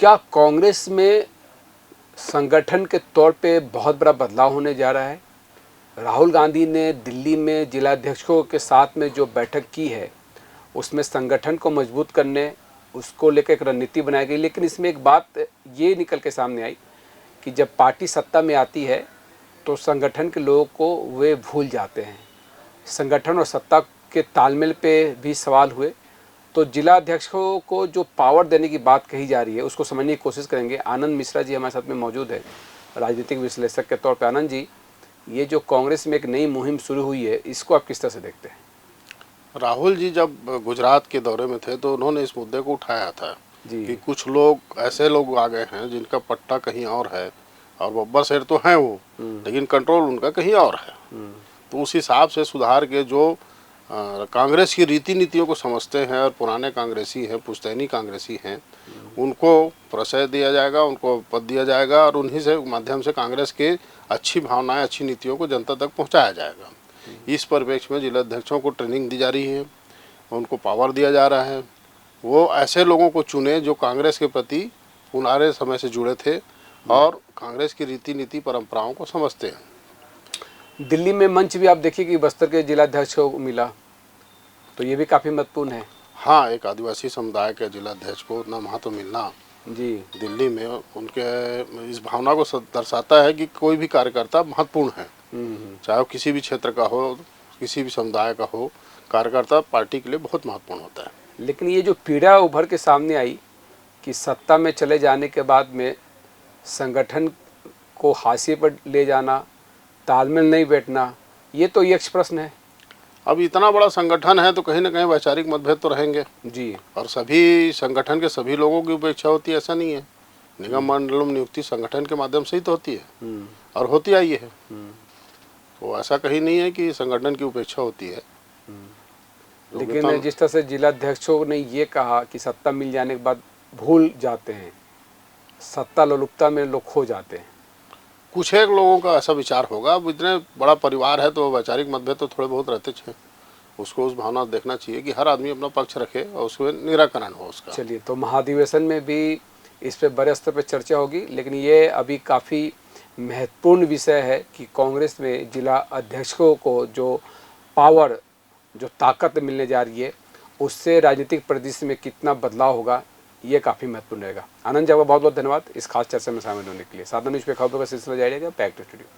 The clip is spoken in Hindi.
क्या कांग्रेस में संगठन के तौर पे बहुत बड़ा बदलाव होने जा रहा है? राहुल गांधी ने दिल्ली में जिलाध्यक्षों के साथ में जो बैठक की है उसमें संगठन को मजबूत करने उसको लेकर एक रणनीति बनाई गई, लेकिन इसमें एक बात ये निकल के सामने आई कि जब पार्टी सत्ता में आती है तो संगठन के लोगों को वे भूल जाते हैं। संगठन और सत्ता के तालमेल पे भी सवाल हुए। तो जिला अध्यक्षों को जो पावर देने की बात कही जा रही है उसको समझने की कोशिश करेंगे। आनंद मिश्रा जी हमारे साथ में मौजूद है, राजनीतिक विश्लेषक के तौर पर। आनंद जी, ये जो कांग्रेस में एक नई मुहिम शुरू हुई है, इसको आप किस तरह से देखते हैं? राहुल जी जब गुजरात के दौरे में थे तो उन्होंने इस मुद्दे को उठाया था कि कुछ लोग ऐसे लोग आ गए हैं जिनका पट्टा कहीं और है और बब्बर शेर तो हैं वो, लेकिन कंट्रोल उनका कहीं और है। तो उस हिसाब से सुधार के जो कांग्रेस की रीति नीतियों को समझते हैं और पुराने कांग्रेसी हैं, पुश्तैनी कांग्रेसी हैं, उनको प्रशय दिया जाएगा, उनको पद दिया जाएगा और उन्हीं से माध्यम से कांग्रेस के अच्छी भावनाएं, अच्छी नीतियों को जनता तक पहुंचाया जाएगा। इस परिप्रेक्ष्य में जिलाध्यक्षों को ट्रेनिंग दी जा रही है, उनको पावर दिया जा रहा है। वो ऐसे लोगों को चुने जो कांग्रेस के प्रति पुराने समय से जुड़े थे और कांग्रेस की रीति नीति परंपराओं को समझते हैं। दिल्ली में मंच भी आप देखिए कि बस्तर के जिलाध्यक्ष को मिला, तो ये भी काफ़ी महत्वपूर्ण है। हाँ, एक आदिवासी समुदाय के जिलाध्यक्ष को उतना महत्व मिलना जी दिल्ली में उनके इस भावना को दर्शाता है कि कोई भी कार्यकर्ता महत्वपूर्ण है, चाहे वो किसी भी क्षेत्र का हो, किसी भी समुदाय का हो, कार्यकर्ता पार्टी के लिए बहुत महत्वपूर्ण होता है। लेकिन ये जो पीड़ा उभर के सामने आई कि सत्ता में चले जाने के बाद में संगठन को हाशिए पर ले जाना, तालमेल नहीं बैठना, ये तो यक्ष प्रश्न है। अब इतना बड़ा संगठन है तो कहीं ना कहीं वैचारिक मतभेद तो रहेंगे जी, और सभी संगठन के सभी लोगों की उपेक्षा होती है ऐसा नहीं है। निगम मंडलों में नियुक्ति संगठन के माध्यम से ही तो होती है और होती आई है। तो ऐसा कहीं नहीं है कि संगठन की उपेक्षा होती है। लेकिन जिस तरह से जिलाध्यक्षों ने ये कहा कि सत्ता मिल जाने के बाद भूल जाते हैं, सत्ता लोलुपता में लोग खो जाते हैं। कुछ एक लोगों का ऐसा विचार होगा। अब इतने बड़ा परिवार है तो वैचारिक मतभेद तो थोड़े बहुत रहते हैं, उसको उस भावना देखना चाहिए कि हर आदमी अपना पक्ष रखे और उसमें निराकरण हो उसका। चलिए, तो महाधिवेशन में भी इस पे बड़े स्तर पर चर्चा होगी, लेकिन ये अभी काफ़ी महत्वपूर्ण विषय है कि कांग्रेस में जिला अध्यक्षों को जो पावर, जो ताकत मिलने जा रही है, उससे राजनीतिक परिदृश्य में कितना बदलाव होगा, ये काफ़ी महत्वपूर्ण रहेगा। आनंद जी, आपका बहुत बहुत धन्यवाद इस खास चर्चा में शामिल होने के लिए। साधना न्यूज़ पे खबरों का सिलसिला जारी रहेगा। Back to studio.